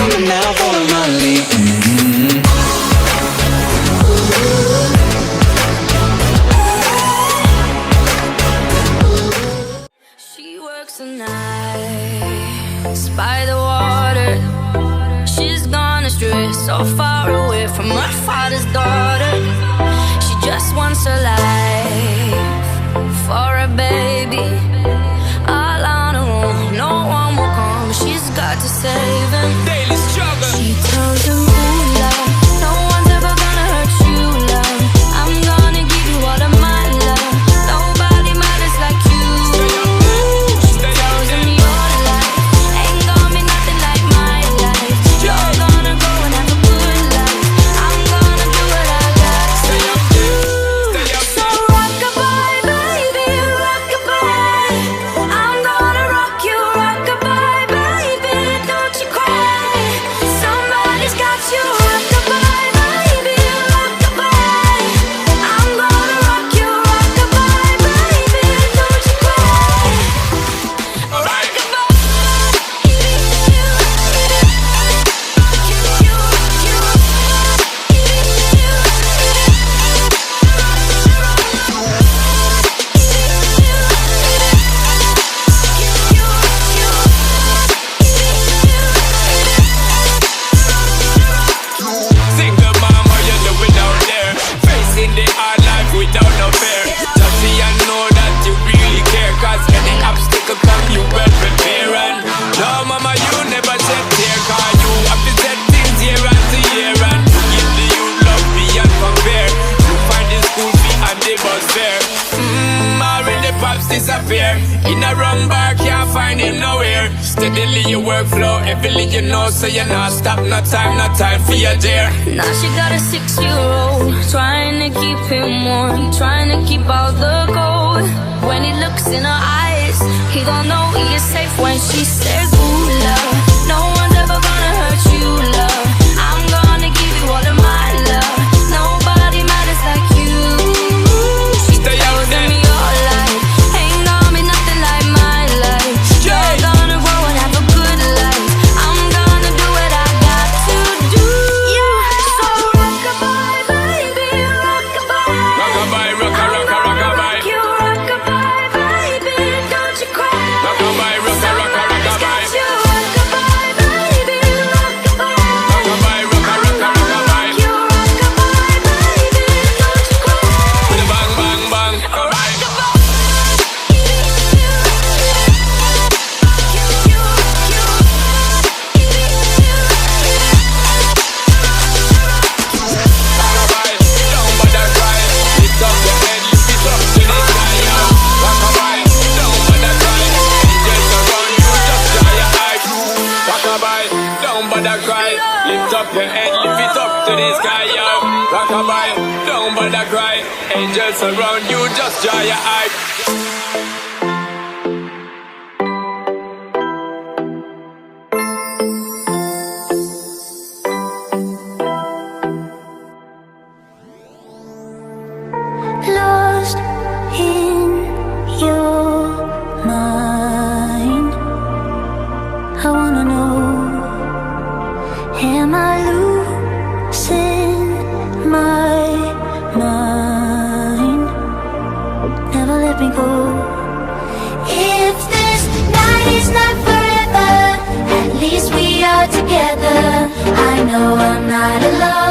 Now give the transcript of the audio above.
Come on now, follow my lead. She works the nights by the water. She's gone astray, so far away from her father's daughter. She just wants a life for a baby. All on her own, no one will come. She's got to save him. Daily struggle. She tells him, ooh, love, no one's ever gonna hurt you, love. I'm gonna give you all of my love. Nobody matters like you. She tells him your life ain't gonna be nothing like my life. You're gonna go and have a good life. I'm gonna do what I got to do. So rock-a-bye, baby, rock-a-bye. I'm gonna rock you, rock-a-bye, baby. Don't you cry. Somebody's got you, rock-a-bye, baby, rock-a-bye. I'm gonna rock you, rock-a-bye, baby. Don't you cry. Single mom, how you doing out there? Facing the hard life without no fear. Just see and know that you really care. Cause any obstacle come, you well prepare. And no mama, you never shed tear. Cause you have to set things year after year. And to give the youth love beyond compare. You find the school fee and the bus fare. Already pops disappear. In a wrong bar, can't find him nowhere. Steadily your workflow, every you know. So you not stop, no time for your dear. Now she got a 6-year-old, trying to keep him warm, trying to keep all the gold. When he looks in her eyes, he gon' know he is safe when she says, ooh, love, no one's ever gonna hurt you, love. I'm gonna give you all of my love. Nobody matters like you. She Stay out tells there. me your life ain't gonna be nothing like my life. You're gonna grow and have a good life. I'm gonna do what I got to do. So rock-a-bye, baby, rock-a-bye. Rock-a-bye, rock-a-rock-a-rock-a-bye. You rock-a-bye, baby, don't you cry. Rock-a-bye, rock-a-rock-a-rock-a-bye. Somebody's got you, rock-a-bye, baby, rock-a-bye. Rock-a-bye, rock-a-rock-a-rock-a-bye. You rock-a-bye, baby, don't you cry. With a bang, bang, bang. Rock-a-bye. Rock-a-bye, don't bother cry. Lift up your head, lift it up to the sky, yo. Rock-a-bye, don't bother cry. Angels around you, just dry your eyes. Rock-a-bye, don't bother cry. Lift up your head, lift it up to the sky, yo. Rock-a-bye, don't bother cry. Angels around you, just dry your eyes. Lost in your mind, I wanna know, am I losing my mind? Never let me go. If this night is not forever, at least we are together. I know I'm not alone.